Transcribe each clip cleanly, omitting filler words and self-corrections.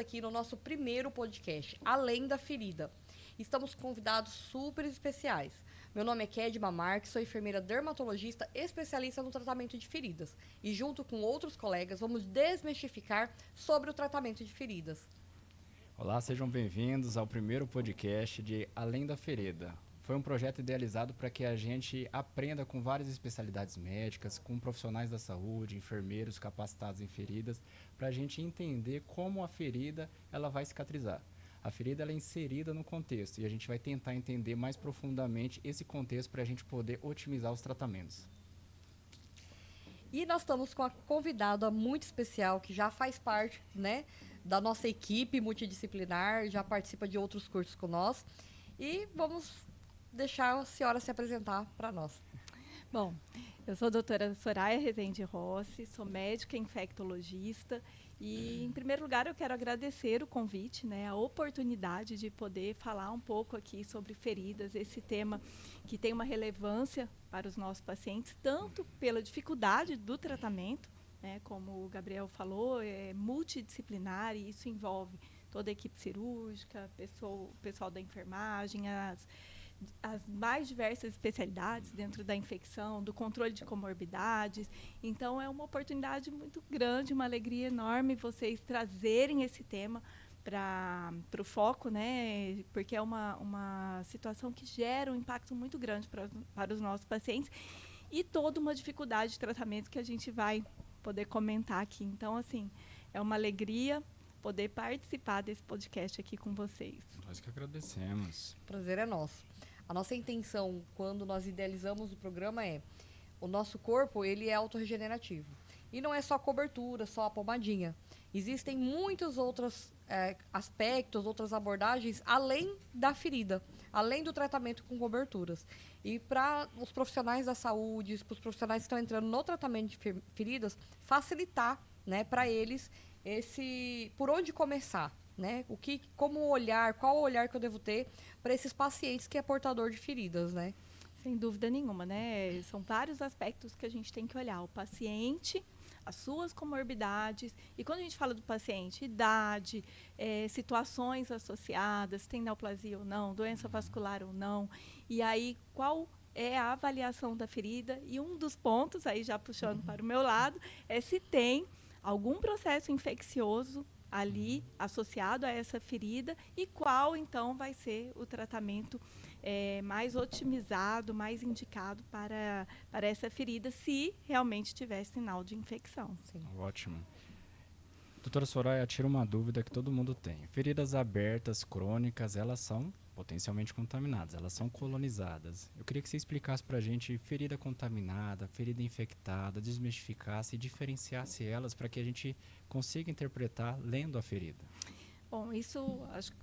aqui no nosso primeiro podcast, Além da Ferida. Estamos com convidados super especiais. Meu nome é Kedma Marques, sou enfermeira dermatologista especialista no tratamento de feridas. E junto com outros colegas, vamos desmistificar sobre o tratamento de feridas. Olá, sejam bem-vindos ao primeiro podcast de Além da Ferida. Foi um projeto idealizado para que a gente aprenda com várias especialidades médicas, com profissionais da saúde, enfermeiros capacitados em feridas, para a gente entender como a ferida ela vai cicatrizar. A ferida ela é inserida no contexto e a gente vai tentar entender mais profundamente esse contexto para a gente poder otimizar os tratamentos. E nós estamos com a convidada muito especial, que já faz parte, da nossa equipe multidisciplinar, já participa de outros cursos com nós. E vamos deixar a senhora se apresentar para nós. Bom, eu sou a doutora Soraya Rezende Rossi, sou médica infectologista e, em primeiro lugar, eu quero agradecer o convite, a oportunidade de poder falar um pouco aqui sobre feridas, esse tema que tem uma relevância para os nossos pacientes, tanto pela dificuldade do tratamento, como o Gabriel falou, é multidisciplinar e isso envolve toda a equipe cirúrgica, o pessoal da enfermagem, as mais diversas especialidades dentro da infecção, do controle de comorbidades. Então, é uma oportunidade muito grande, uma alegria enorme vocês trazerem esse tema para o foco, porque é uma situação que gera um impacto muito grande para os nossos pacientes e toda uma dificuldade de tratamento que a gente vai poder comentar aqui. Então, assim, é uma alegria poder participar desse podcast aqui com vocês. Nós que agradecemos. O prazer é nosso. A nossa intenção, quando nós idealizamos o programa, o nosso corpo ele é autorregenerativo. E não é só cobertura, só a pomadinha. Existem muitos outros aspectos, outras abordagens, além da ferida, além do tratamento com coberturas. E para os profissionais da saúde, para os profissionais que estão entrando no tratamento de feridas, facilitar, para eles por onde começar. Como olhar, qual o olhar que eu devo ter para esses pacientes que é portador de feridas, Sem dúvida nenhuma, São vários aspectos que a gente tem que olhar. O paciente, as suas comorbidades, e quando a gente fala do paciente, idade, situações associadas, tem neoplasia ou não, doença vascular ou não, e aí qual é a avaliação da ferida, e um dos pontos, aí já puxando para o meu lado, é se tem algum processo infeccioso ali associado a essa ferida e qual então vai ser o tratamento mais otimizado, mais indicado para essa ferida, se realmente tiver sinal de infecção. Sim. Ótimo. Doutora Soraya, tira uma dúvida que todo mundo tem. Feridas abertas, crônicas, elas são potencialmente contaminadas, elas são colonizadas. Eu queria que você explicasse para a gente ferida contaminada, ferida infectada, desmistificasse e diferenciasse elas para que a gente consiga interpretar lendo a ferida. Bom, isso acho que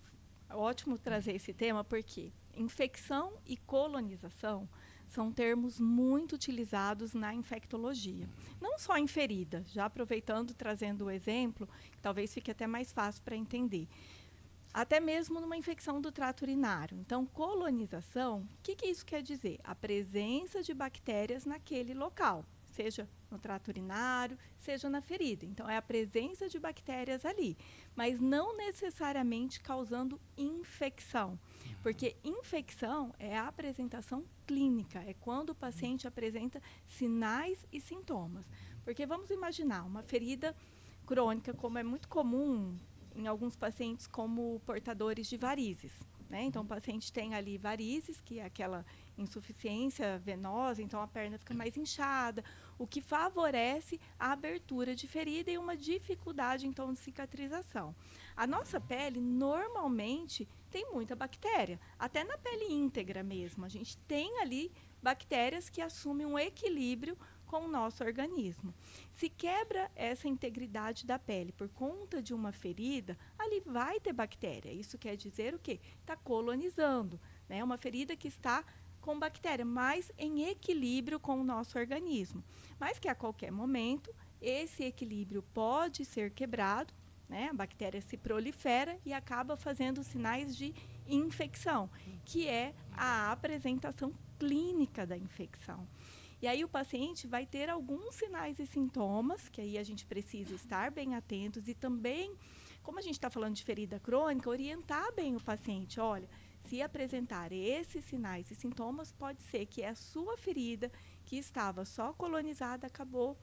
é ótimo trazer esse tema porque infecção e colonização são termos muito utilizados na infectologia. Não só em ferida, já aproveitando, trazendo o exemplo, que talvez fique até mais fácil para entender. Até mesmo numa infecção do trato urinário. Então, colonização, o que isso quer dizer? A presença de bactérias naquele local, seja no trato urinário, seja na ferida. Então, é a presença de bactérias ali, mas não necessariamente causando infecção, porque infecção é a apresentação clínica, é quando o paciente apresenta sinais e sintomas. Porque vamos imaginar uma ferida crônica, como é muito comum em alguns pacientes como portadores de varizes. Então, o paciente tem ali varizes, que é aquela insuficiência venosa, então a perna fica mais inchada, o que favorece a abertura de ferida e uma dificuldade, então, de cicatrização. A nossa pele, normalmente, tem muita bactéria, até na pele íntegra mesmo. A gente tem ali bactérias que assumem um equilíbrio com o nosso organismo. Se quebra essa integridade da pele por conta de uma ferida, ali vai ter bactéria. Isso quer dizer o quê? Está colonizando, uma ferida que está com bactéria, mas em equilíbrio com o nosso organismo. Mas que a qualquer momento, esse equilíbrio pode ser quebrado, a bactéria se prolifera e acaba fazendo sinais de infecção, que é a apresentação clínica da infecção. E aí o paciente vai ter alguns sinais e sintomas, que aí a gente precisa estar bem atentos e também como a gente está falando de ferida crônica, orientar bem o paciente. Olha, se apresentar esses sinais e sintomas, pode ser que a sua ferida, que estava só colonizada, acabou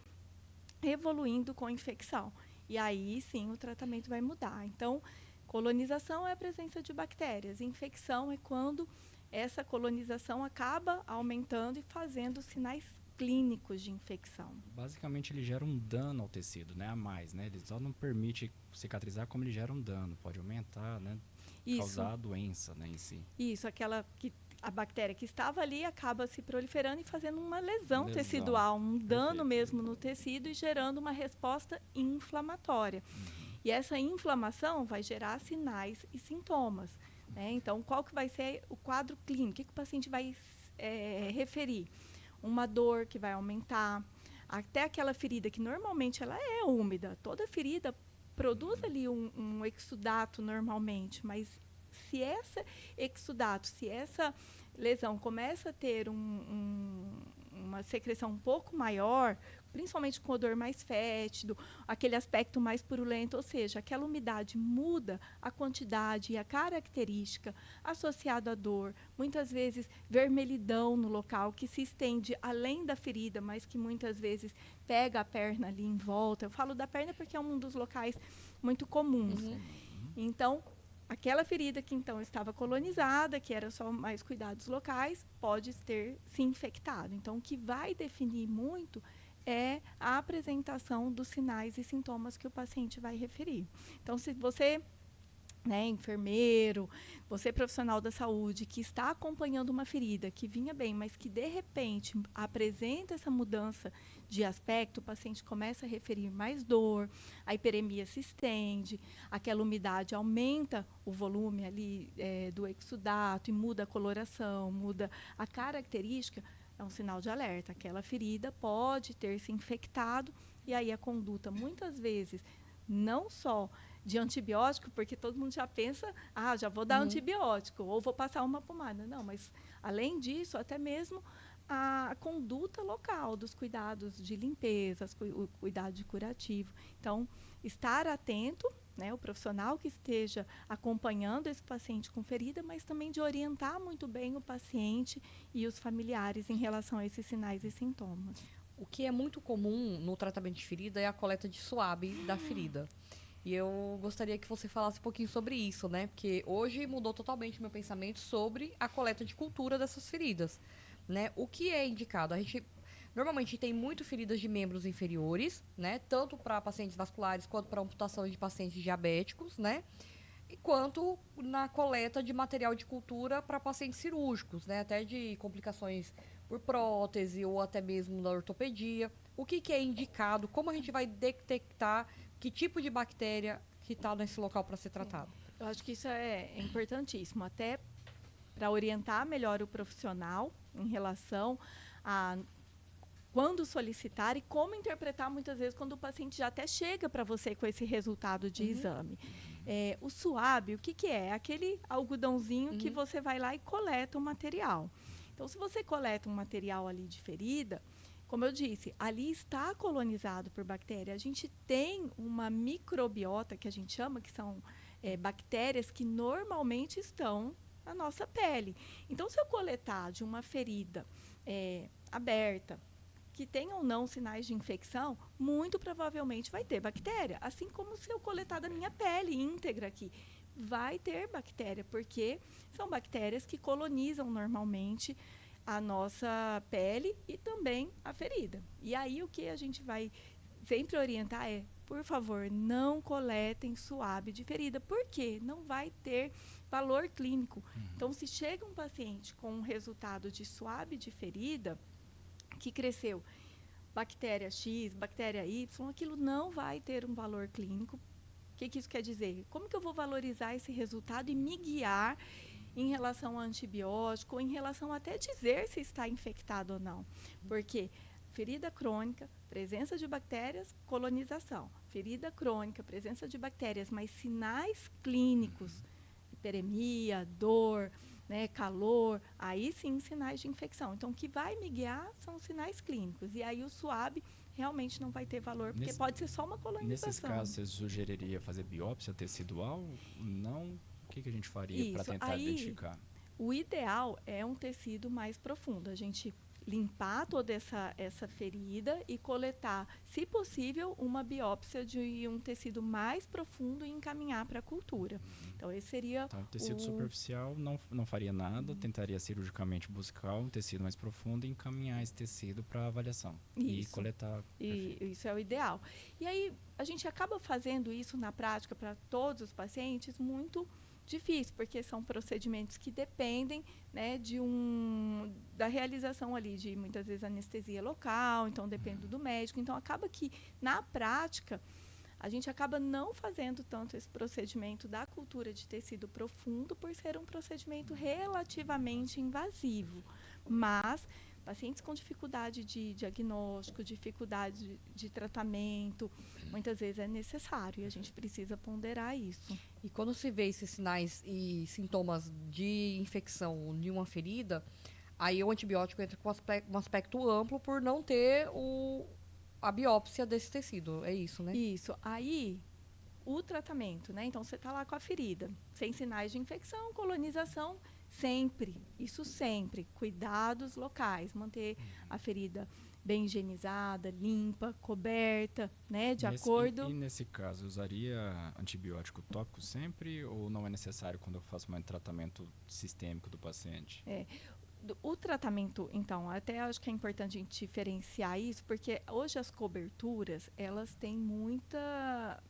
evoluindo com infecção. E aí, sim, o tratamento vai mudar. Então, colonização é a presença de bactérias. Infecção é quando essa colonização acaba aumentando e fazendo sinais clínicos de infecção. Basicamente, ele gera um dano ao tecido, né? A mais, né? Ele só não permite cicatrizar como ele gera um dano. Pode aumentar, né? Causar a doença, né, em si. Isso, a bactéria que estava ali acaba se proliferando e fazendo uma lesão tecidual, um dano mesmo no tecido e gerando uma resposta inflamatória. E essa inflamação vai gerar sinais e sintomas. Né? Então, qual que vai ser o quadro clínico? O que o paciente vai referir? Uma dor que vai aumentar, até aquela ferida que normalmente ela é úmida. Toda ferida produz ali um exudato normalmente, mas se essa exudato, se essa lesão começa a ter uma secreção um pouco maior, principalmente com odor mais fétido, aquele aspecto mais purulento, ou seja, aquela umidade muda a quantidade e a característica associada à dor, muitas vezes vermelhidão no local, que se estende além da ferida, mas que muitas vezes pega a perna ali em volta. Eu falo da perna porque é um dos locais muito comuns. Então, aquela ferida que então estava colonizada, que era só mais cuidados locais, pode ter se infectado. Então, o que vai definir muito é a apresentação dos sinais e sintomas que o paciente vai referir. Então, se você, enfermeiro, você profissional da saúde, que está acompanhando uma ferida que vinha bem, mas que de repente apresenta essa mudança de aspecto, o paciente começa a referir mais dor, a hiperemia se estende, aquela umidade aumenta o volume ali do exudato e muda a coloração, muda a característica, é um sinal de alerta. Aquela ferida pode ter se infectado e aí a conduta, muitas vezes, não só de antibiótico, porque todo mundo já pensa, já vou dar antibiótico ou vou passar uma pomada. Não, mas além disso, até mesmo a conduta local dos cuidados de limpeza, o cuidado de curativo. Então, estar atento, o profissional que esteja acompanhando esse paciente com ferida, mas também de orientar muito bem o paciente e os familiares em relação a esses sinais e sintomas. O que é muito comum no tratamento de ferida é a coleta de suave da ferida. E eu gostaria que você falasse um pouquinho sobre isso, né? Porque hoje mudou totalmente o meu pensamento sobre a coleta de cultura dessas feridas, né? O que é indicado? A gente normalmente tem muito feridas de membros inferiores, né? Tanto para pacientes vasculares quanto para amputações de pacientes diabéticos, né? E quanto na coleta de material de cultura para pacientes cirúrgicos, né? Até de complicações por prótese ou até mesmo da ortopedia. O que é indicado? Como a gente vai detectar que tipo de bactéria que está nesse local para ser tratado? Eu acho que isso é importantíssimo, até para orientar melhor o profissional em relação a quando solicitar e como interpretar muitas vezes quando o paciente já até chega para você com esse resultado de exame. O SUAB, o que é? Aquele algodãozinho que você vai lá e coleta o material. Então, se você coleta um material ali de ferida, como eu disse, ali está colonizado por bactéria. A gente tem uma microbiota, que a gente chama, que são bactérias que normalmente estão na nossa pele. Então, se eu coletar de uma ferida aberta, que tem ou não sinais de infecção, muito provavelmente vai ter bactéria. Assim como se eu coletar da minha pele íntegra aqui, vai ter bactéria, porque são bactérias que colonizam normalmente a nossa pele e também a ferida. E aí o que a gente vai sempre orientar é, por favor, não coletem suave de ferida, porque não vai ter valor clínico. Então, se chega um paciente com um resultado de suave de ferida, que cresceu bactéria X, bactéria Y, aquilo não vai ter um valor clínico. O que isso quer dizer? Como que eu vou valorizar esse resultado e me guiar em relação a antibiótico, ou em relação a até dizer se está infectado ou não? Porque ferida crônica, presença de bactérias, colonização. Ferida crônica, presença de bactérias, mas sinais clínicos, hiperemia, dor, calor, aí sim sinais de infecção. Então, o que vai me guiar são os sinais clínicos. E aí o SUAB realmente não vai ter valor, porque pode ser só uma colonização. Nesses casos, você sugeriria fazer biópsia tecidual? Não? O que a gente faria para tentar identificar? O ideal é um tecido mais profundo. A gente limpar toda essa ferida e coletar, se possível, uma biópsia de um tecido mais profundo e encaminhar para a cultura. Então, esse seria o tecido superficial não faria nada, tentaria cirurgicamente buscar um tecido mais profundo e encaminhar esse tecido para avaliação e coletar. Isso é o ideal. E aí, a gente acaba fazendo isso na prática para todos os pacientes muito difícil, porque são procedimentos que dependem, né, da realização ali de, muitas vezes, anestesia local, então depende do médico. Então, acaba que, na prática, a gente acaba não fazendo tanto esse procedimento da cultura de tecido profundo por ser um procedimento relativamente invasivo. Mas pacientes com dificuldade de diagnóstico, dificuldade de tratamento, muitas vezes é necessário e a gente precisa ponderar isso. E quando se vê esses sinais e sintomas de infecção de uma ferida, aí o antibiótico entra com um aspecto amplo por não ter a biópsia desse tecido. É isso, né? Isso. Aí, o tratamento, né? Então, você está lá com a ferida, sem sinais de infecção, colonização, sempre, isso sempre. Cuidados locais, manter a ferida bem higienizada, limpa, coberta, né? De acordo... E nesse caso, usaria antibiótico tópico sempre ou não é necessário quando eu faço um tratamento sistêmico do paciente? O tratamento, então, até acho que é importante a gente diferenciar isso, porque hoje as coberturas, elas têm muita...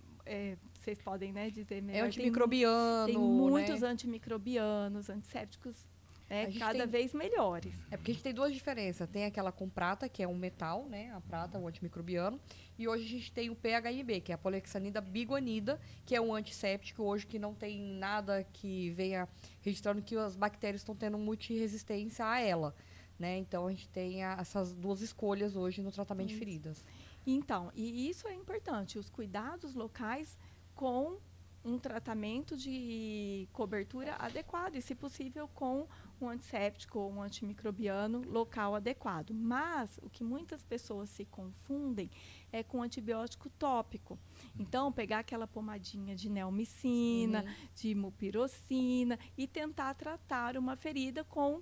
vocês podem, né, dizer melhor. É antimicrobiano, tem muitos, né, antimicrobianos, antissépticos, cada vez melhores. É porque a gente tem duas diferenças. Tem aquela com prata, que é um metal, né, a prata, o antimicrobiano. E hoje a gente tem o PHMB, que é a polihexanida biguanida, que é um antisséptico hoje que não tem nada que venha registrando que as bactérias estão tendo multiresistência a ela, né? Então, a gente tem essas duas escolhas hoje no tratamento de feridas. Então, e isso é importante, os cuidados locais com um tratamento de cobertura adequado e, se possível, com um antisséptico ou um antimicrobiano local adequado. Mas o que muitas pessoas se confundem é com antibiótico tópico. Então, pegar aquela pomadinha de neomicina, de mupirocina e tentar tratar uma ferida com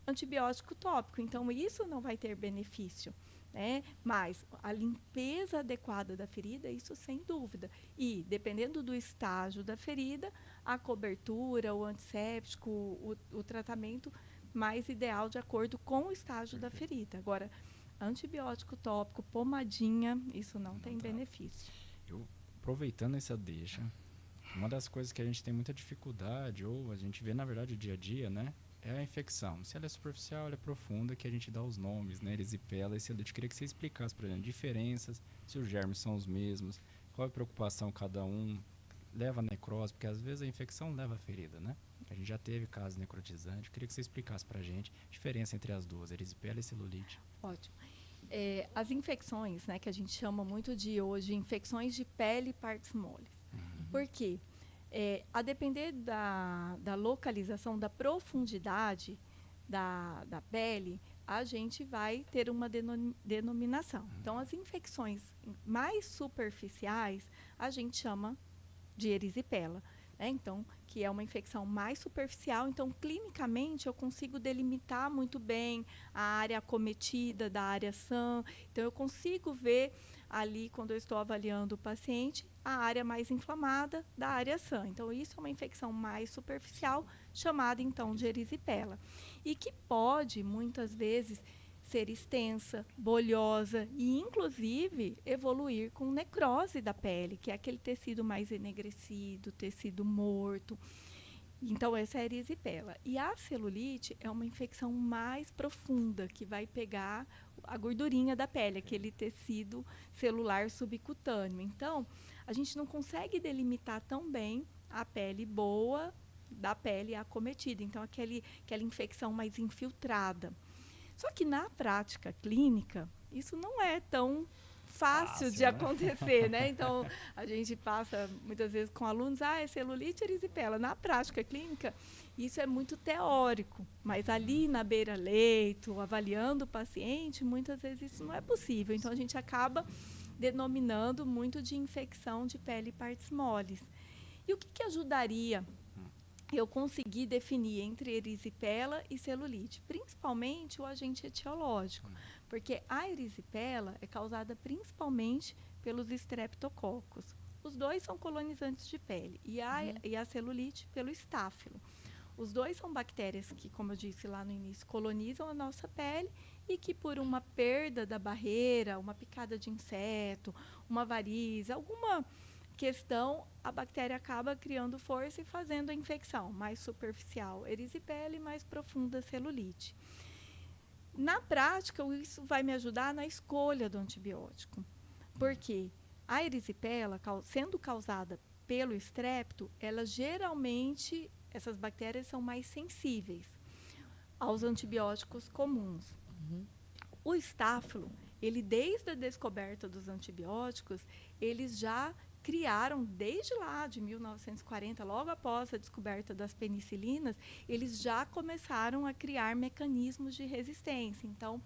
antibiótico tópico. Então, isso não vai ter benefício. Mas a limpeza adequada da ferida, isso sem dúvida. E, dependendo do estágio da ferida, a cobertura, o antisséptico, o tratamento mais ideal de acordo com o estágio da ferida. Agora, antibiótico tópico, pomadinha, isso não tem benefício. Aproveitando essa deixa, uma das coisas que a gente tem muita dificuldade, ou a gente vê, na verdade, dia a dia, né? É a infecção. Se ela é superficial, ela é profunda, que a gente dá os nomes, né? Erisipela e celulite. Queria que você explicasse para a gente diferenças, se os germes são os mesmos, qual é a preocupação cada um, leva a necrose, porque às vezes a infecção leva a ferida, né? A gente já teve casos necrotizantes. Queria que você explicasse para a gente a diferença entre as duas, erisipela e celulite. Ótimo. As infecções, né, que a gente chama muito de hoje, infecções de pele e partes moles. Por quê? A depender da localização, da profundidade da pele, a gente vai ter uma denominação. Então, as infecções mais superficiais, a gente chama de erisipela, né? Então, que é uma infecção mais superficial. Então, clinicamente, eu consigo delimitar muito bem a área acometida da área sã. Então, eu consigo ver ali, quando eu estou avaliando o paciente, a área mais inflamada da área sã. Então, isso é uma infecção mais superficial, chamada, então, de erisipela. E que pode, muitas vezes, ser extensa, bolhosa e, inclusive, evoluir com necrose da pele, que é aquele tecido mais enegrecido, tecido morto. Então, essa é a erisipela. E a celulite é uma infecção mais profunda, que vai pegar a gordurinha da pele, aquele tecido celular subcutâneo. Então, a gente não consegue delimitar tão bem a pele boa da pele acometida. Então, aquela infecção mais infiltrada. Só que na prática clínica, isso não é tão fácil de acontecer, né? Então, a gente passa muitas vezes com alunos, é celulite, erisipela. Na prática clínica, Isso é muito teórico, mas ali na beira-leito, avaliando o paciente, muitas vezes isso não é possível. Então, a gente acaba denominando muito de infecção de pele e partes moles. E o que ajudaria eu conseguir definir entre erisipela e celulite? Principalmente o agente etiológico, porque a erisipela é causada principalmente pelos estreptococos. Os dois são colonizantes de pele e a celulite pelo estáfilo. Os dois são bactérias que, como eu disse lá no início, colonizam a nossa pele e que por uma perda da barreira, uma picada de inseto, uma varize, alguma questão, a bactéria acaba criando força e fazendo a infecção mais superficial, erisipela, e mais profunda, celulite. Na prática, isso vai me ajudar na escolha do antibiótico. Por quê? A erisipela, sendo causada pelo estrepto, ela geralmente, essas bactérias são mais sensíveis aos antibióticos comuns. O estáfilo, ele desde a descoberta dos antibióticos, eles já criaram, desde lá de 1940, logo após a descoberta das penicilinas, eles já começaram a criar mecanismos de resistência. Então,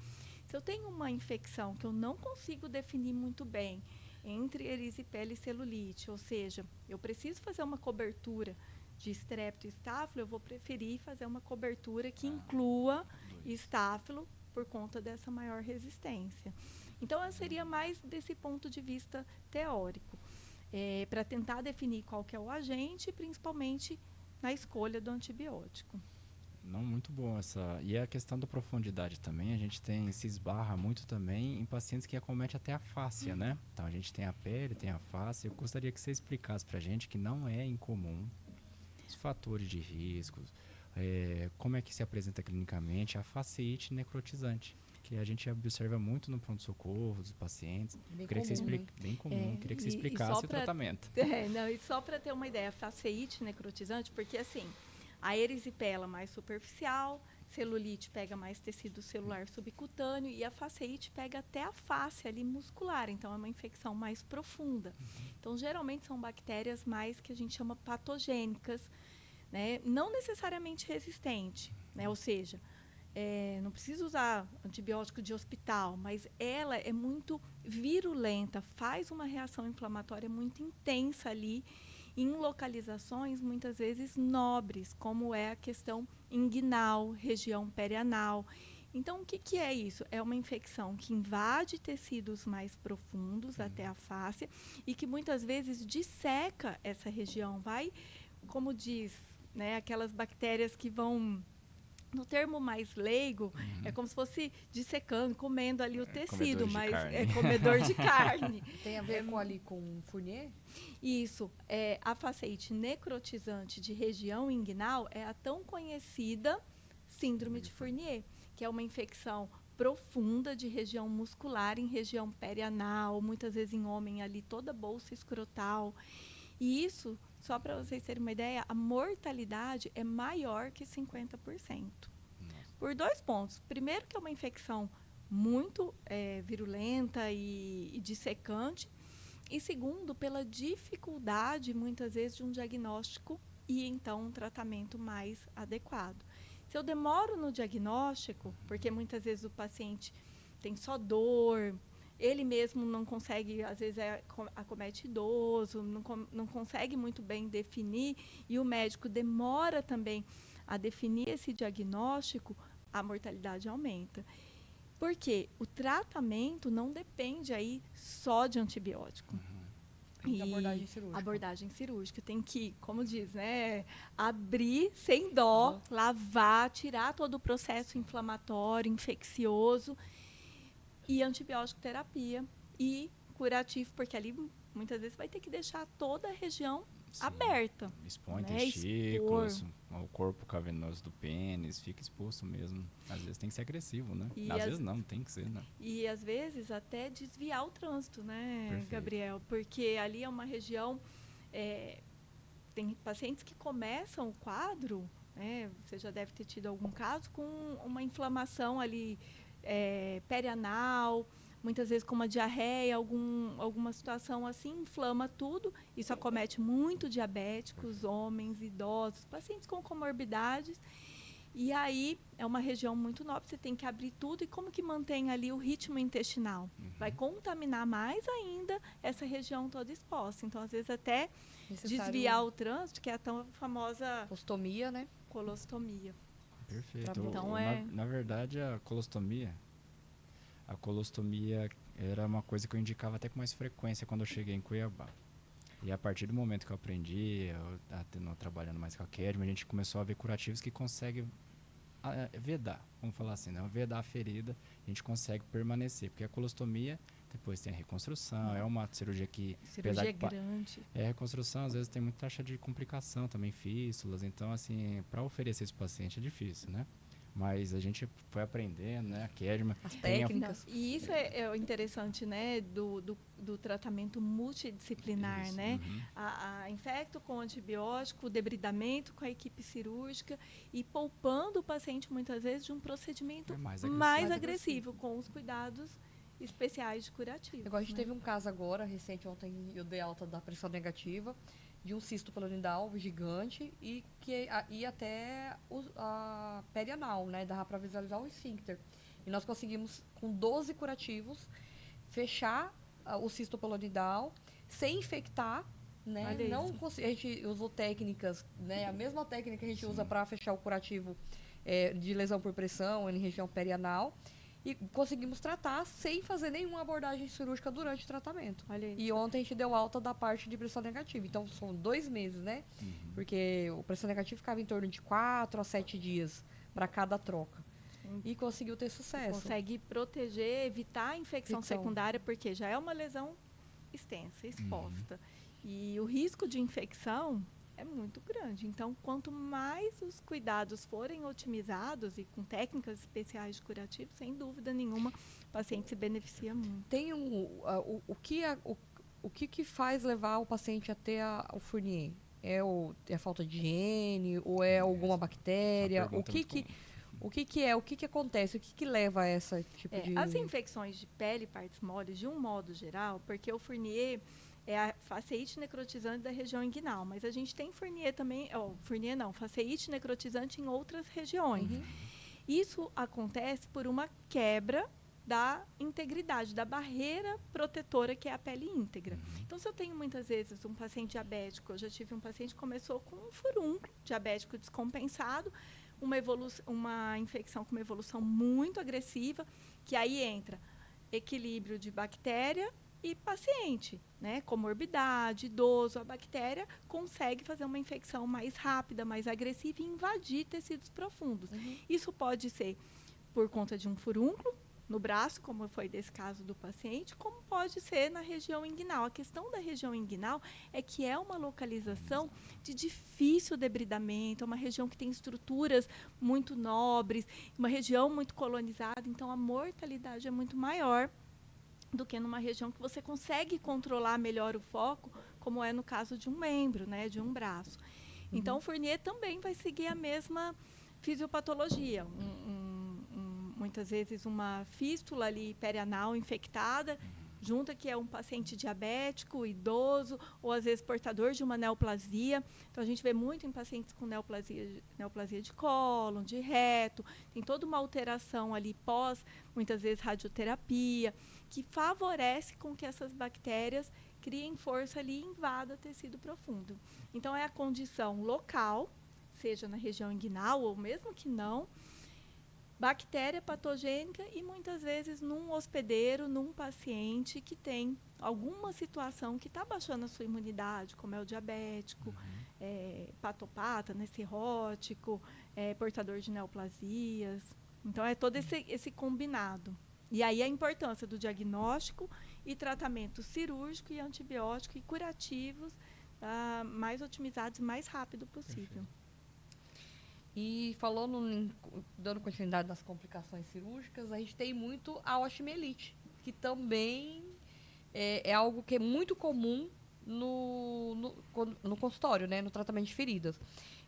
se eu tenho uma infecção que eu não consigo definir muito bem entre erisipela e celulite, ou seja, eu preciso fazer uma cobertura de estrepto e estáfilo, eu vou preferir fazer uma cobertura que inclua estáfilo por conta dessa maior resistência. Então, eu seria mais desse ponto de vista teórico, para tentar definir qual que é o agente, principalmente na escolha do antibiótico. Não, muito bom essa. E a questão da profundidade também, a gente se esbarra muito também em pacientes que acometem até a fáscia, né? Então a gente tem a pele, tem a face. Eu gostaria que você explicasse pra gente que não é incomum os fatores de riscos, como é que se apresenta clinicamente a fasciite necrotizante, que a gente observa muito no pronto-socorro dos pacientes. Bem Queria que você comum, né? Bem comum. Queria que você explicasse o tratamento. E só para ter uma ideia, a fasciite necrotizante, porque assim, a erisipela mais superficial, celulite pega mais tecido celular subcutâneo e a fasciite pega até a face ali muscular, então é uma infecção mais profunda. Então, geralmente são bactérias mais que a gente chama patogênicas, né? Não necessariamente resistente, né? Ou seja, não precisa usar antibiótico de hospital, mas ela é muito virulenta, faz uma reação inflamatória muito intensa ali, em localizações muitas vezes nobres, como é a questão inguinal, região perianal. Então, o que é isso? É uma infecção que invade tecidos mais profundos até a face e que muitas vezes disseca essa região. Vai, como diz, né, aquelas bactérias que vão, no termo mais leigo, é como se fosse dissecando, comendo ali o tecido, mas é comedor de carne. Tem a ver com Fournier? Isso. A fasciite necrotizante de região inguinal é a tão conhecida síndrome de Fournier, que é uma infecção profunda de região muscular em região perianal, muitas vezes em homem ali toda a bolsa escrotal. E isso, só para vocês terem uma ideia, a mortalidade é maior que 50%. Por 2 pontos. Primeiro, que é uma infecção muito virulenta e dissecante. E segundo, pela dificuldade, muitas vezes, de um diagnóstico e, então, um tratamento mais adequado. Se eu demoro no diagnóstico, porque muitas vezes o paciente tem só dor, ele mesmo não consegue, às vezes acomete idoso, não consegue muito bem definir, e o médico demora também a definir esse diagnóstico, a mortalidade aumenta. Porque o tratamento não depende aí só de antibiótico. Tem abordagem cirúrgica. Abordagem cirúrgica. Tem que, como diz, né, abrir sem dó, lavar, tirar todo o processo inflamatório, infeccioso, e antibiótico terapia e curativo, porque ali muitas vezes vai ter que deixar toda a região aberta. Expõe né? testículos, o corpo cavernoso do pênis, fica exposto mesmo. Às vezes tem que ser agressivo, né? Às vezes não, tem que ser, né? E às vezes até desviar o trânsito, né, Perfeito. Gabriel? Porque ali é uma região... tem pacientes que começam o quadro, né? Você já deve ter tido algum caso, com uma inflamação ali perianal, muitas vezes com uma diarreia, alguma situação assim, inflama tudo. Isso acomete muito diabéticos, homens, idosos, pacientes com comorbidades. E aí é uma região muito nobre, você tem que abrir tudo. E como que mantém ali o ritmo intestinal? Vai contaminar mais ainda essa região toda exposta. Então, às vezes, até desviar o trânsito, que é a tão famosa colostomia, né? Colostomia. Perfeito. Então, na verdade, a colostomia era uma coisa que eu indicava até com mais frequência quando eu cheguei em Cuiabá. E a partir do momento que eu aprendi, trabalhando mais com a Kedma, a gente começou a ver curativos que conseguem vedar, vamos falar assim, né? Vedar a ferida, a gente consegue permanecer, porque a colostomia, depois tem a reconstrução, é uma cirurgia que... Cirurgia grande. A reconstrução, às vezes, tem muita taxa de complicação também, fístulas, então, assim, para oferecer esse paciente é difícil, né? Mas a gente foi aprendendo, né? A Kedma... As técnicas. E isso é o interessante, né? Do tratamento multidisciplinar, Isso, né? A infecto com antibiótico, o debridamento com a equipe cirúrgica e poupando o paciente, muitas vezes, de um procedimento mais agressivo, com os cuidados especiais de curativo. Agora, a gente teve um caso agora, recente, ontem eu dei alta da pressão negativa, de um cisto pilonidal gigante e que ia até a perianal, né? Dava para visualizar o esfíncter. E nós conseguimos, com 12 curativos, fechar o cisto pilonidal sem infectar, né? A gente usou técnicas, né? A mesma técnica que a gente usa para fechar o curativo de lesão por pressão em região perianal. E conseguimos tratar sem fazer nenhuma abordagem cirúrgica durante o tratamento. E ontem a gente deu alta da parte de pressão negativa. Então, são 2 meses, né? Porque o pressão negativa ficava em torno de 4 a 7 dias para cada troca. E conseguiu ter sucesso. Consegue proteger, evitar a infecção secundária, porque já é uma lesão extensa, exposta. E o risco de infecção é muito grande. Então, quanto mais os cuidados forem otimizados e com técnicas especiais de curativo, sem dúvida nenhuma, o paciente se beneficia muito. Tem o que faz levar o paciente a ter o Fournier? É a falta de higiene ou é alguma bactéria? O que acontece? O que leva a essa tipo de... As infecções de pele e partes moles, de um modo geral, porque o Fournier é a faceite necrotizante da região inguinal, mas a gente tem Fournier também, faceite necrotizante em outras regiões. Isso acontece por uma quebra da integridade, da barreira protetora que é a pele íntegra. Então, se eu tenho muitas vezes um paciente diabético, eu já tive um paciente que começou com um furúnculo diabético descompensado, uma infecção com uma evolução muito agressiva, que aí entra equilíbrio de bactéria e paciente, né? Comorbidade, idoso, a bactéria consegue fazer uma infecção mais rápida, mais agressiva e invadir tecidos profundos. Isso pode ser por conta de um furúnculo no braço, como foi desse caso do paciente, como pode ser na região inguinal. A questão da região inguinal é que é uma localização de difícil debridamento, é uma região que tem estruturas muito nobres, uma região muito colonizada, então a mortalidade é muito maior do que numa região que você consegue controlar melhor o foco, como é no caso de um membro, né, de um braço. Então, o Fournier também vai seguir a mesma fisiopatologia. Muitas vezes uma fístula ali perianal infectada, junta que é um paciente diabético, idoso, ou às vezes portador de uma neoplasia. Então, a gente vê muito em pacientes com neoplasia de cólon, de reto, tem toda uma alteração ali pós, muitas vezes, radioterapia, que favorece com que essas bactérias criem força ali e invadam o tecido profundo. Então, é a condição local, seja na região inguinal ou mesmo que não, bactéria patogênica e muitas vezes num hospedeiro, num paciente que tem alguma situação que está baixando a sua imunidade, como é o diabético, patopata, né, cirrótico, portador de neoplasias. Então, é todo esse combinado. E aí a importância do diagnóstico e tratamento cirúrgico e antibiótico e curativos mais otimizados e mais rápido possível. Perfeito. E dando continuidade nas complicações cirúrgicas, a gente tem muito a osteomielite, que também é algo que é muito comum no consultório, né, no tratamento de feridas.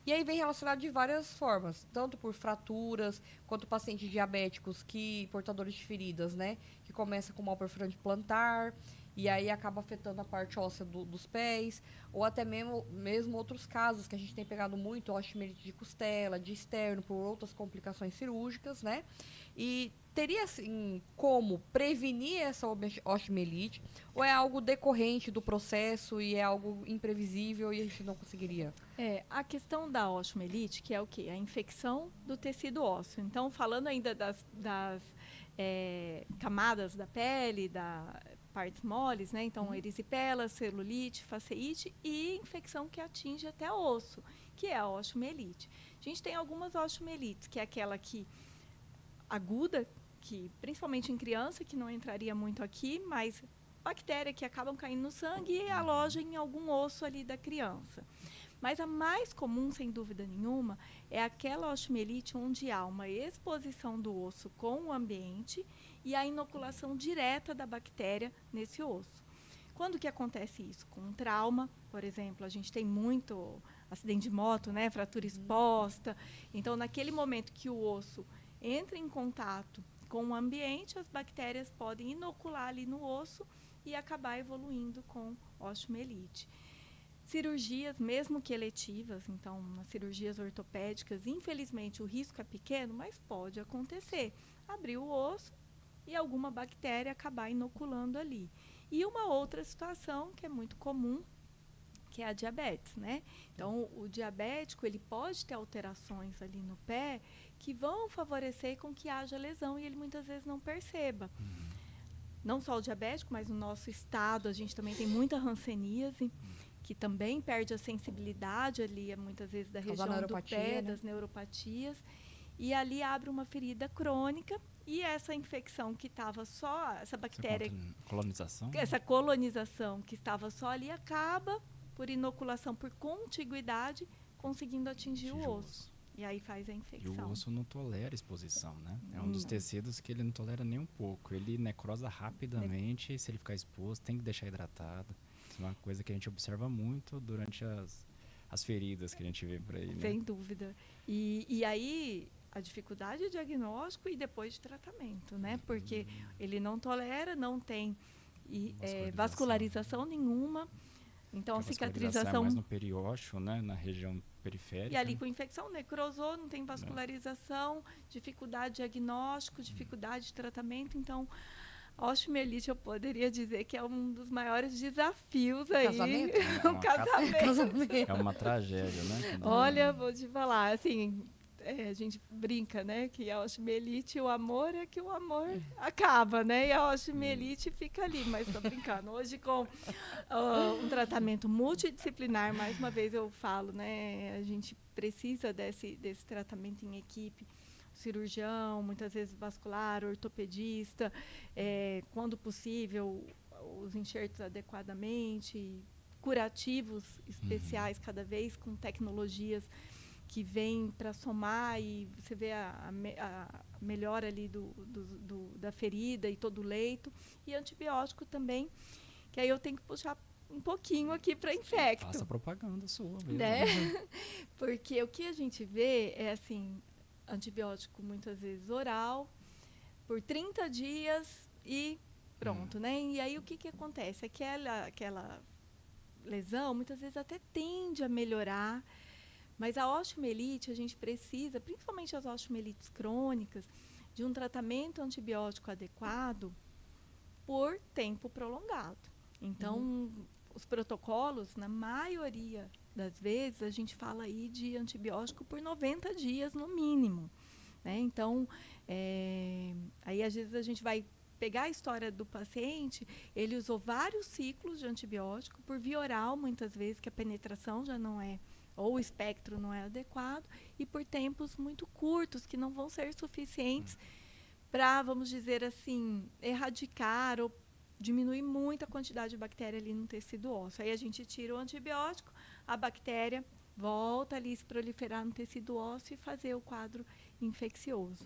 E aí vem relacionado de várias formas, tanto por fraturas, quanto pacientes diabéticos portadores de feridas, né? Que começa com mal perfurante plantar, e aí acaba afetando a parte óssea dos pés, ou até mesmo outros casos que a gente tem pegado muito, osteomielite de costela, de externo, por outras complicações cirúrgicas, né? E teria, assim, como prevenir essa osteomielite, ou é algo decorrente do processo e é algo imprevisível e a gente não conseguiria? A questão da osteomielite, que é o quê? A infecção do tecido ósseo. Então, falando ainda das camadas da pele, da partes moles, né? Então, erisipela, celulite, faceite e infecção que atinge até o osso, que é a osteomielite. A gente tem algumas osteomielites, que é aquela que aguda, que principalmente em criança, que não entraria muito aqui, mas bactéria que acabam caindo no sangue e alojam em algum osso ali da criança. Mas a mais comum, sem dúvida nenhuma, é aquela osteomielite onde há uma exposição do osso com o ambiente e a inoculação direta da bactéria nesse osso. Quando que acontece isso? Com um trauma, por exemplo, a gente tem muito acidente de moto, né? Fratura exposta. Então, naquele momento que o osso entra em contato com o ambiente, as bactérias podem inocular ali no osso e acabar evoluindo com osteomielite. Cirurgias, mesmo que eletivas, então, nas cirurgias ortopédicas, infelizmente o risco é pequeno, mas pode acontecer. Abrir o osso e alguma bactéria acabar inoculando ali. E uma outra situação que é muito comum, que é a diabetes, né? Então, o diabético, ele pode ter alterações ali no pé que vão favorecer com que haja lesão e ele muitas vezes não perceba. Não só o diabético, mas no nosso estado a gente também tem muita hanseníase, que também perde a sensibilidade ali, muitas vezes, da região do pé, né? Das neuropatias. E ali abre uma ferida crônica e essa infecção que estava só, essa bactéria... Colonização? Essa colonização que estava só ali acaba, por inoculação, por contiguidade, conseguindo atingir o osso. E aí faz a infecção. E o osso não tolera exposição, né? É um dos tecidos que ele não tolera nem um pouco. Ele necrosa rapidamente, se ele ficar exposto, tem que deixar hidratado. Isso é uma coisa que a gente observa muito durante as feridas que a gente vê por aí, né? Sem dúvida. E aí, a dificuldade de diagnóstico e depois de tratamento, né? Porque ele não tolera, não tem vascularização nenhuma. Então, a cicatrização... é mais no periósteo, né? Na região periférica. E ali com infecção, necrosou, não tem vascularização, dificuldade de diagnóstico, dificuldade de tratamento. Então, a osteomielite, eu poderia dizer que é um dos maiores desafios aí. Casamento? Casamento. É uma tragédia, né? Olha, vou te falar, assim... a gente brinca, né, que a osteomielite, o amor é que o amor acaba, né, e a osteomielite fica ali, mas tô brincando. Hoje com um tratamento multidisciplinar, mais uma vez eu falo, né, a gente precisa desse tratamento em equipe, cirurgião, muitas vezes vascular, ortopedista, quando possível, os enxertos adequadamente, curativos especiais cada vez com tecnologias que vem para somar e você vê a melhora ali da ferida e todo o leito. E antibiótico também, que aí eu tenho que puxar um pouquinho aqui para infecto. Faça propaganda sua mesmo. Né? Porque o que a gente vê é, assim, antibiótico muitas vezes oral, por 30 dias e pronto, né? E aí o que acontece? Aquela lesão, muitas vezes até tende a melhorar, mas a osteomielite, a gente precisa, principalmente as osteomielites crônicas, de um tratamento antibiótico adequado por tempo prolongado. Então, os protocolos, na maioria das vezes, a gente fala aí de antibiótico por 90 dias no mínimo, né? Então, aí às vezes a gente vai pegar a história do paciente, ele usou vários ciclos de antibiótico por via oral, muitas vezes, que a penetração já não é, ou o espectro não é adequado, e por tempos muito curtos, que não vão ser suficientes para, vamos dizer assim, erradicar ou diminuir muito a quantidade de bactéria ali no tecido ósseo. Aí a gente tira o antibiótico, a bactéria volta ali a se proliferar no tecido ósseo e fazer o quadro infeccioso.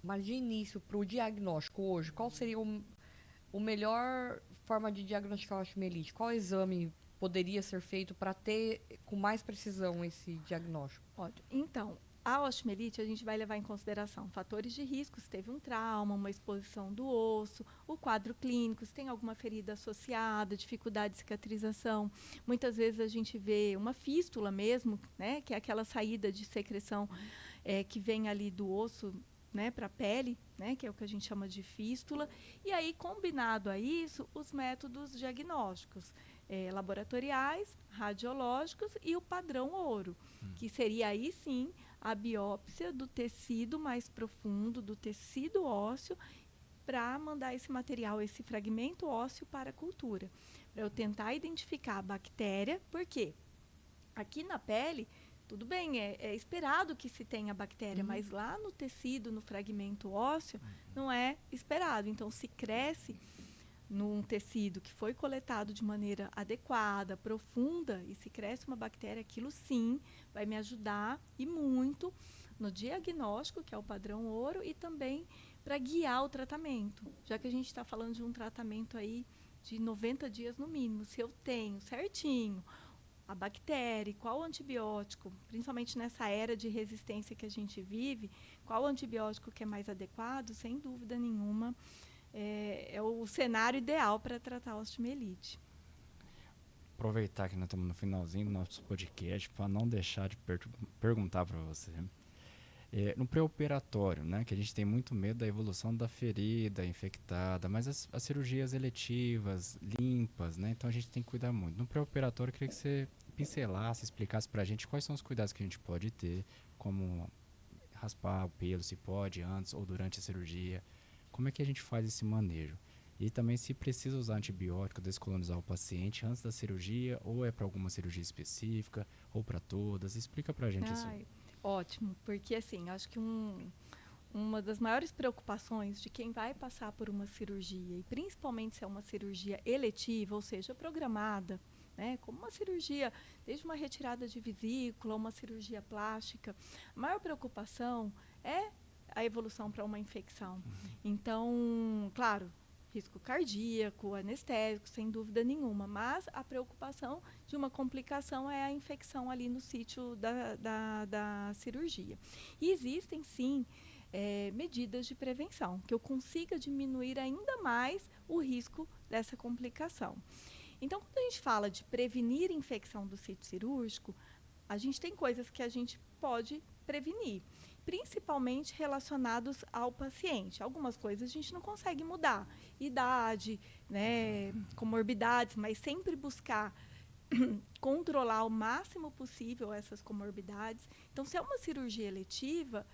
Mas de início, para o diagnóstico hoje, qual seria o melhor forma de diagnosticar a osteomielite? Qual exame poderia ser feito para ter com mais precisão esse diagnóstico? Ótimo. Então, a osteomielite, a gente vai levar em consideração fatores de risco, se teve um trauma, uma exposição do osso, o quadro clínico, se tem alguma ferida associada, dificuldade de cicatrização. Muitas vezes a gente vê uma fístula mesmo, né, que é aquela saída de secreção que vem ali do osso, né, para a pele, né, que é o que a gente chama de fístula. E aí, combinado a isso, os métodos diagnósticos laboratoriais, radiológicos e o padrão ouro, que seria aí sim a biópsia do tecido mais profundo, do tecido ósseo, para mandar esse material, esse fragmento ósseo para a cultura. Para eu tentar identificar a bactéria, porque aqui na pele, tudo bem, é esperado que se tenha bactéria, mas lá no tecido, no fragmento ósseo, não é esperado. Então, se cresce num tecido que foi coletado de maneira adequada, profunda, e se cresce uma bactéria, aquilo sim vai me ajudar e muito no diagnóstico, que é o padrão ouro, e também para guiar o tratamento. Já que a gente está falando de um tratamento aí de 90 dias no mínimo, se eu tenho certinho a bactéria, qual antibiótico, principalmente nessa era de resistência que a gente vive, qual antibiótico que é mais adequado, sem dúvida nenhuma, é o cenário ideal para tratar a osteomielite. Aproveitar que nós estamos no finalzinho do nosso podcast para não deixar de perguntar para você. No pré-operatório, né, que a gente tem muito medo da evolução da ferida infectada, mas as cirurgias eletivas, limpas, né, então a gente tem que cuidar muito. No pré-operatório, eu queria que você pincelasse, explicasse para a gente quais são os cuidados que a gente pode ter, como raspar o pelo, se pode, antes ou durante a cirurgia. Como é que a gente faz esse manejo? E também se precisa usar antibiótico, descolonizar o paciente antes da cirurgia, ou é para alguma cirurgia específica, ou para todas. Explica para a gente isso. Ótimo, porque assim, acho que uma das maiores preocupações de quem vai passar por uma cirurgia, e principalmente se é uma cirurgia eletiva, ou seja, programada, né, como uma cirurgia, desde uma retirada de vesícula, uma cirurgia plástica, a maior preocupação é a evolução para uma infecção. Então, claro, risco cardíaco, anestésico, sem dúvida nenhuma, mas a preocupação de uma complicação é a infecção ali no sítio da cirurgia. E existem, sim, medidas de prevenção, que eu consiga diminuir ainda mais o risco dessa complicação. Então, quando a gente fala de prevenir infecção do sítio cirúrgico, a gente tem coisas que a gente pode prevenir, principalmente relacionados ao paciente. Algumas coisas a gente não consegue mudar. Idade, né, comorbidades, mas sempre buscar controlar o máximo possível essas comorbidades. Então, se é uma cirurgia eletiva,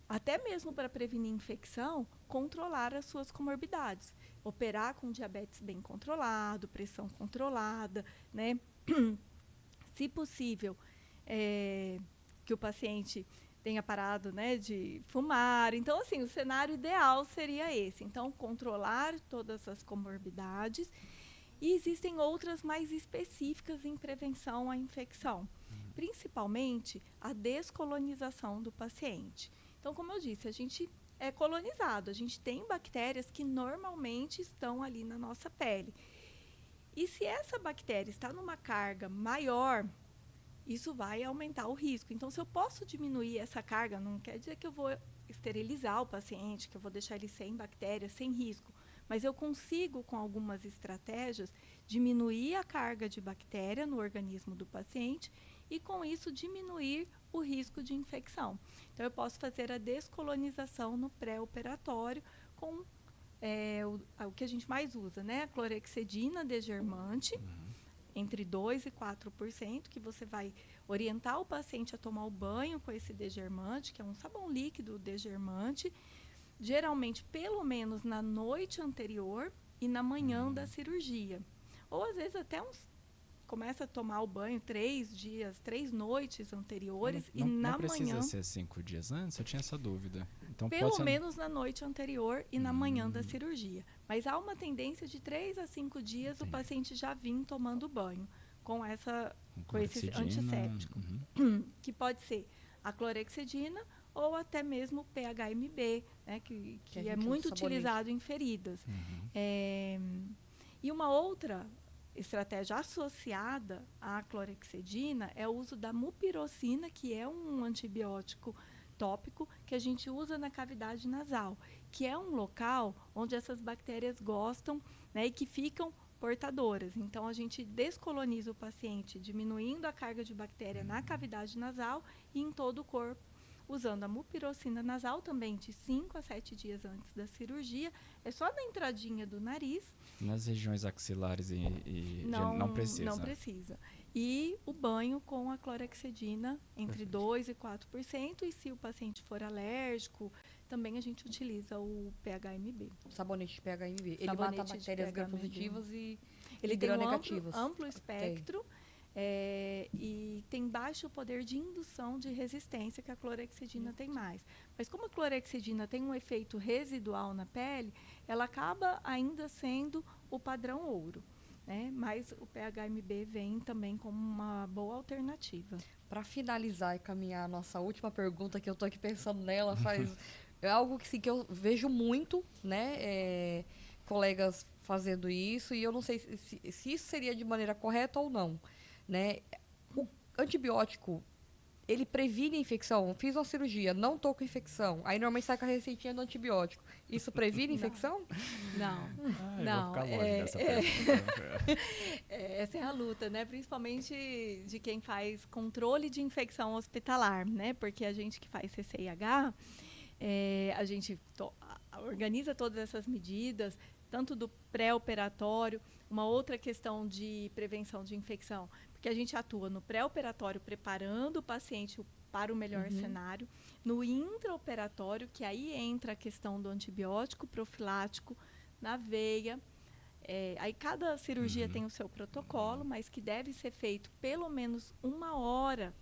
até mesmo para prevenir infecção, controlar as suas comorbidades. Operar com diabetes bem controlado, pressão controlada, né? Se possível, que o paciente tenha parado, né, de fumar. Então, assim, o cenário ideal seria esse. Então, controlar todas as comorbidades. E existem outras mais específicas em prevenção à infecção, principalmente a descolonização do paciente. Então, como eu disse, a gente é colonizado, a gente tem bactérias que normalmente estão ali na nossa pele. E se essa bactéria está numa carga maior, isso vai aumentar o risco. Então, se eu posso diminuir essa carga, não quer dizer que eu vou esterilizar o paciente, que eu vou deixar ele sem bactérias, sem risco. Mas eu consigo, com algumas estratégias, diminuir a carga de bactéria no organismo do paciente e, com isso, diminuir o risco de infecção. Então, eu posso fazer a descolonização no pré-operatório com o que a gente mais usa, né? A clorexidina desgermante, entre 2% e 4%, que você vai orientar o paciente a tomar o banho com esse desgermante, que é um sabão líquido desgermante, geralmente pelo menos na noite anterior e na manhã da cirurgia. Ou às vezes até começa a tomar o banho 3 dias, 3 noites anteriores e na manhã... Não precisa ser 5 dias antes? Eu tinha essa dúvida. Então, pelo menos na noite anterior e na manhã da cirurgia. Mas há uma tendência de 3 a 5 dias o paciente já vir tomando banho com esse antisséptico. Que pode ser a clorexidina ou até mesmo o PHMB, né, que é muito utilizado em feridas. E uma outra estratégia associada à clorexidina é o uso da mupirocina, que é um antibiótico tópico que a gente usa na cavidade nasal, que é um local onde essas bactérias gostam, né, e que ficam portadoras. Então, a gente descoloniza o paciente, diminuindo a carga de bactéria na cavidade nasal e em todo o corpo, usando a mupirocina nasal também de 5 a 7 dias antes da cirurgia. É só na entradinha do nariz. Nas regiões axilares não precisa. Não precisa. E o banho com a clorexidina entre 2% e 4%. E se o paciente for alérgico, também a gente utiliza o PHMB. Sabonete de PHMB. Ele Sabonete mata bactérias gram-positivas e ele tem um gram-negativas. amplo espectro. E tem baixo poder de indução de resistência, que a clorexidina tem mais. Mas como a clorexidina tem um efeito residual na pele, ela acaba ainda sendo o padrão ouro, né? Mas o PHMB vem também como uma boa alternativa. Para finalizar e caminhar a nossa última pergunta, que eu estou aqui pensando nela, é algo que, sim, que eu vejo muito, né? Colegas fazendo isso, e eu não sei se isso seria de maneira correta ou não. Né? O antibiótico, ele previne a infecção. Fiz uma cirurgia, não estou com infecção. Aí normalmente sai com a receitinha do antibiótico. Isso previne a infecção? Não. Não. Vou ficar longe dessa pergunta. Essa é a luta, né? Principalmente de quem faz controle de infecção hospitalar, né? Porque a gente que faz CCIH, a gente organiza todas essas medidas, tanto do pré-operatório, uma outra questão de prevenção de infecção, porque a gente atua no pré-operatório preparando o paciente para o melhor cenário, no intraoperatório, que aí entra a questão do antibiótico profilático na veia. Aí cada cirurgia tem o seu protocolo, mas que deve ser feito pelo menos 1 hora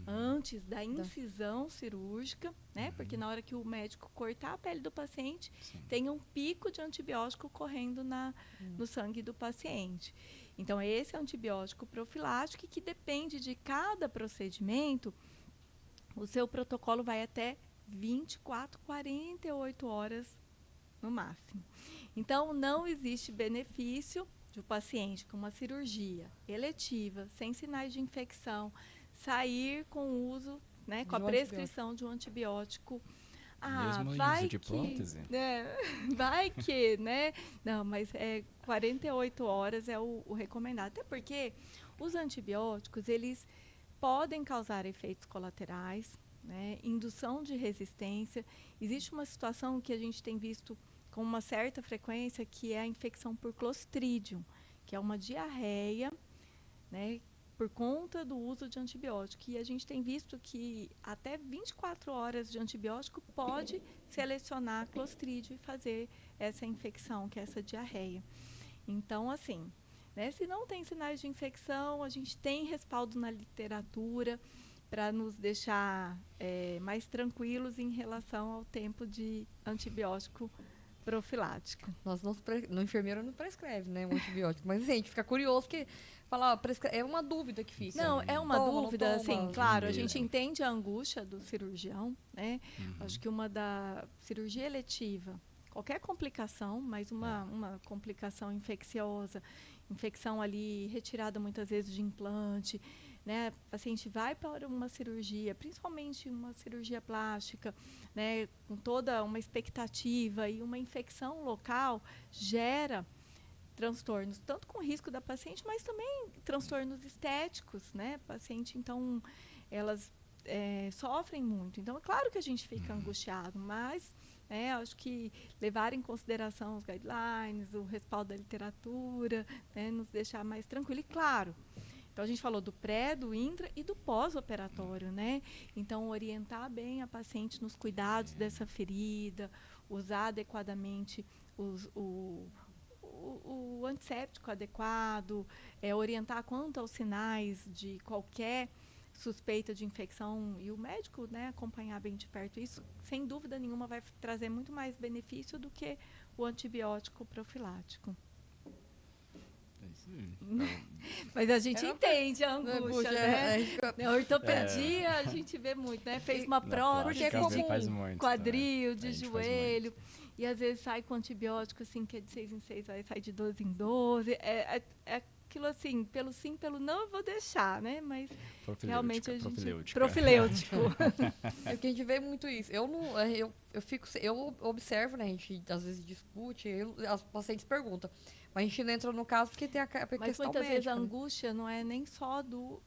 antes da incisão cirúrgica, né? Porque na hora que o médico cortar a pele do paciente, tem um pico de antibiótico correndo no sangue do paciente. Então, esse é antibiótico profilático, que depende de cada procedimento. O seu protocolo vai até 24, 48 horas no máximo. Então, não existe benefício de o paciente com uma cirurgia eletiva, sem sinais de infecção, sair com o uso, né, com a prescrição de um antibiótico. Mesmo em uso de prótese? Vai que, né? Não, mas 48 horas é o recomendado. Até porque os antibióticos, eles podem causar efeitos colaterais, né? Indução de resistência. Existe uma situação que a gente tem visto com uma certa frequência, que é a infecção por Clostridium, que é uma diarreia, né, por conta do uso de antibiótico. E a gente tem visto que até 24 horas de antibiótico pode selecionar Clostridium e fazer essa infecção, que é essa diarreia. Então, assim, né, se não tem sinais de infecção, a gente tem respaldo na literatura para nos deixar mais tranquilos em relação ao tempo de antibiótico profilático. No enfermeiro não prescreve, né, um antibiótico. Mas, assim, a gente fica curioso, porque é uma dúvida que fica. Não, é uma dúvida, assim, claro, a gente entende a angústia do cirurgião, né? Acho que uma da cirurgia eletiva, qualquer complicação, mas uma complicação infecciosa, infecção ali retirada muitas vezes de implante, né? O paciente vai para uma cirurgia, principalmente uma cirurgia plástica, né, com toda uma expectativa, e uma infecção local gera transtornos, tanto com risco da paciente, mas também transtornos estéticos, né? Paciente, então, elas sofrem muito. Então, é claro que a gente fica angustiado, mas acho que levar em consideração os guidelines, o respaldo da literatura, né, nos deixar mais tranquilo. E, claro, então a gente falou do pré, do intra e do pós-operatório, né? Então, orientar bem a paciente nos cuidados dessa ferida, usar adequadamente o antisséptico adequado, orientar quanto aos sinais de qualquer suspeita de infecção, e o médico, né, acompanhar bem de perto. Isso, sem dúvida nenhuma, vai trazer muito mais benefício do que o antibiótico profilático. Mas a gente entende a angústia, né? Na ortopedia a gente vê muito, né? Fez uma prótese de quadril, de joelho, e às vezes sai com antibiótico, assim, que é de 6 em 6, aí sai de 12 em 12. É aquilo assim, pelo sim, pelo não, eu vou deixar, né? Mas realmente a gente... Profilêutica. Profilêutico. É que a gente vê muito isso. Eu observo, né? A gente às vezes discute, as pacientes perguntam. Mas a gente não entra no caso porque tem a Mas questão muitas vezes médica. a Né? angústia não é nem só do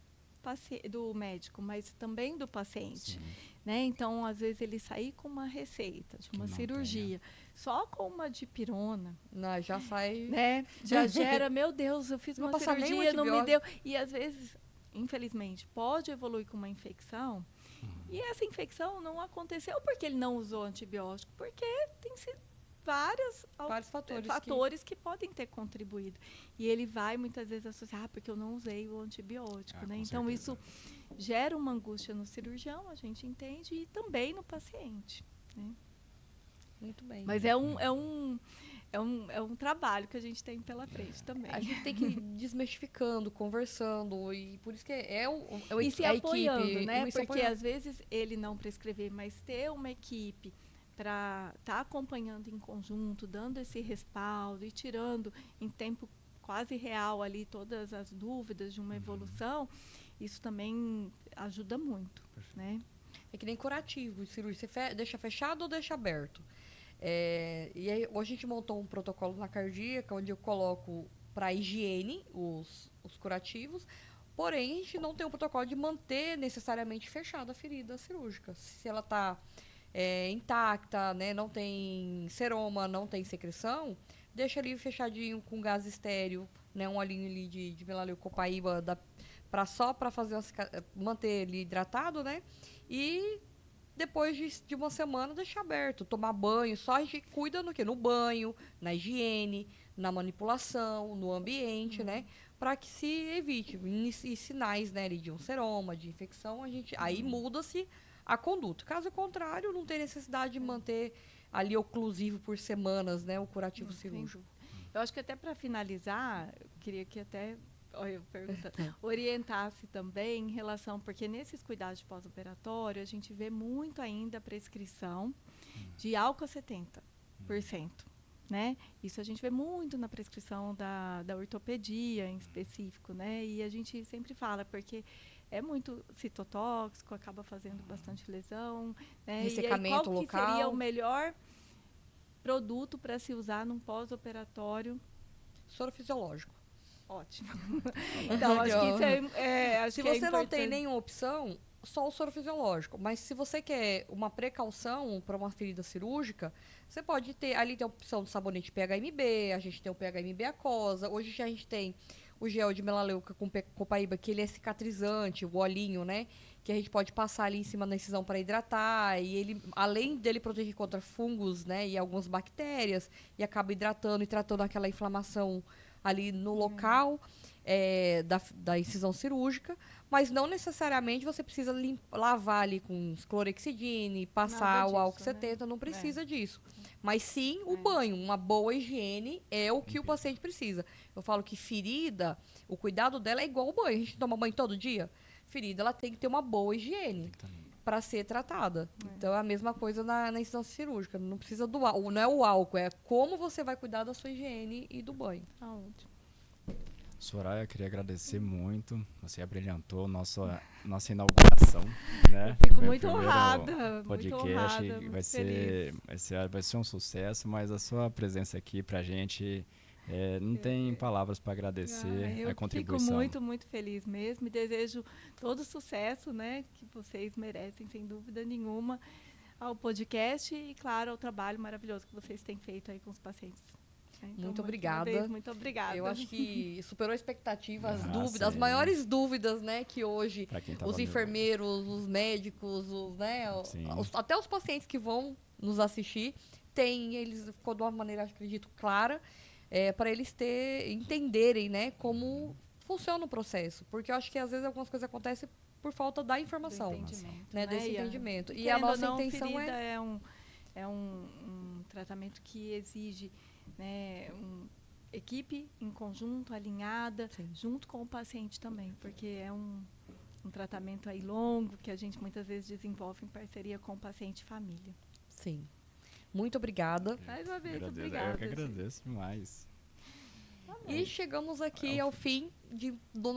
médico, mas também do paciente. Né? Então, às vezes, ele sair com uma receita de uma cirurgia, só com uma dipirona, Não, já sai... né? Já gera, meu Deus, eu fiz Não uma passar nem um cirurgia, não me deu. antibiótico. E, às vezes, infelizmente, pode evoluir com uma infecção. E essa infecção não aconteceu porque ele não usou antibiótico, porque tem vários fatores que podem ter contribuído. E ele vai, muitas vezes, associar, porque eu não usei o antibiótico. Né? Então, certeza. isso gera uma angústia no cirurgião, a gente entende, e também no paciente. Né? Muito bem. Mas é um trabalho que a gente tem pela frente também. A gente tem que ir desmistificando, conversando, e por isso que e se apoiando, equipe, né? e se Porque apoiando. às vezes ele não prescrever, mas ter uma equipe para estar acompanhando em conjunto, dando esse respaldo e tirando em tempo quase real ali todas as dúvidas de uma evolução, isso também ajuda muito, né? É que nem curativo, cirurgia. Você deixa fechado ou deixa aberto? E aí, hoje a gente montou um protocolo na cardíaca, onde eu coloco para higiene os curativos, porém a gente não tem um protocolo de manter necessariamente fechada a ferida cirúrgica. Se ela está intacta, né, não tem seroma, não tem secreção, deixa ali fechadinho com gás estéreo, né, um olhinho ali de melaleucopaíba só para manter ele hidratado, né? E depois de uma semana deixar aberto, tomar banho, só a gente cuida no quê? No banho, na higiene, na manipulação, no ambiente, né? Para que se evite e sinais, né, de um seroma, de infecção, aí muda-se a conduta. Caso contrário, não tem necessidade de manter ali oclusivo por semanas, né, o curativo cirúrgico. Eu acho que até para finalizar, eu queria que até orientasse também em relação, porque nesses cuidados de pós-operatório a gente vê muito ainda a prescrição de álcool a 70%. Né? Isso a gente vê muito na prescrição da ortopedia em específico, né? E a gente sempre fala, porque é muito citotóxico, acaba fazendo bastante lesão. Né? Ressecamento e aí, qual local. que seria o melhor produto para se usar num pós-operatório? Soro fisiológico. Ótimo. Então, acho que isso acho se que você não tem nenhuma opção, só o soro fisiológico. Mas se você quer uma precaução para uma ferida cirúrgica, você pode ter... Ali tem a opção de sabonete PHMB, a gente tem o PHMB aquosa. Hoje a gente tem o gel de melaleuca com copaíba, que ele é cicatrizante, o olhinho, né? Que a gente pode passar ali em cima da incisão para hidratar. E ele, além dele proteger contra fungos, né? E algumas bactérias, e acaba hidratando e tratando aquela inflamação ali no local da incisão cirúrgica, mas não necessariamente você precisa lavar ali com clorexidine, passar o álcool 70, não precisa disso. Mas sim o banho, uma boa higiene é o que o paciente precisa. Eu falo que ferida, o cuidado dela é igual ao banho. A gente toma banho todo dia. Ferida, ela tem que ter uma boa higiene para ser tratada. Então é a mesma coisa na incisão cirúrgica. Não precisa não é o álcool, é como você vai cuidar da sua higiene e do banho. Soraya, eu queria agradecer muito. Você abrilhantou nossa inauguração, né? Eu fico muito honrada. Podcast muito honrada, vai ser um sucesso, mas a sua presença aqui pra gente não tem palavras para agradecer a contribuição. Eu fico muito, muito feliz mesmo e desejo todo o sucesso, né, que vocês merecem, sem dúvida nenhuma, ao podcast e, claro, ao trabalho maravilhoso que vocês têm feito aí com os pacientes. Então, muito obrigada. Muito obrigada. Eu acho que superou a expectativa, as dúvidas, as maiores dúvidas, né, que hoje os enfermeiros, os médicos, até os pacientes que vão nos assistir, eles ficou de uma maneira, acredito, clara, para eles entenderem, né, como funciona o processo. Porque eu acho que às vezes algumas coisas acontecem por falta da informação, desse entendimento. E a nossa intenção é um tratamento que exige, né, equipe em conjunto, alinhada, junto com o paciente também, porque é um tratamento aí longo que a gente muitas vezes desenvolve em parceria com o paciente e família. Sim. Muito obrigada. Mais uma vez, obrigada. Eu que agradeço demais. E chegamos aqui ao fim do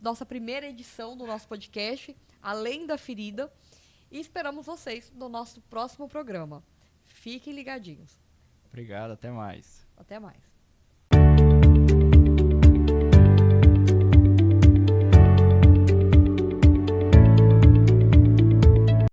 nossa primeira edição do nosso podcast, Além da Ferida. E esperamos vocês no nosso próximo programa. Fiquem ligadinhos. Obrigado, até mais. Até mais.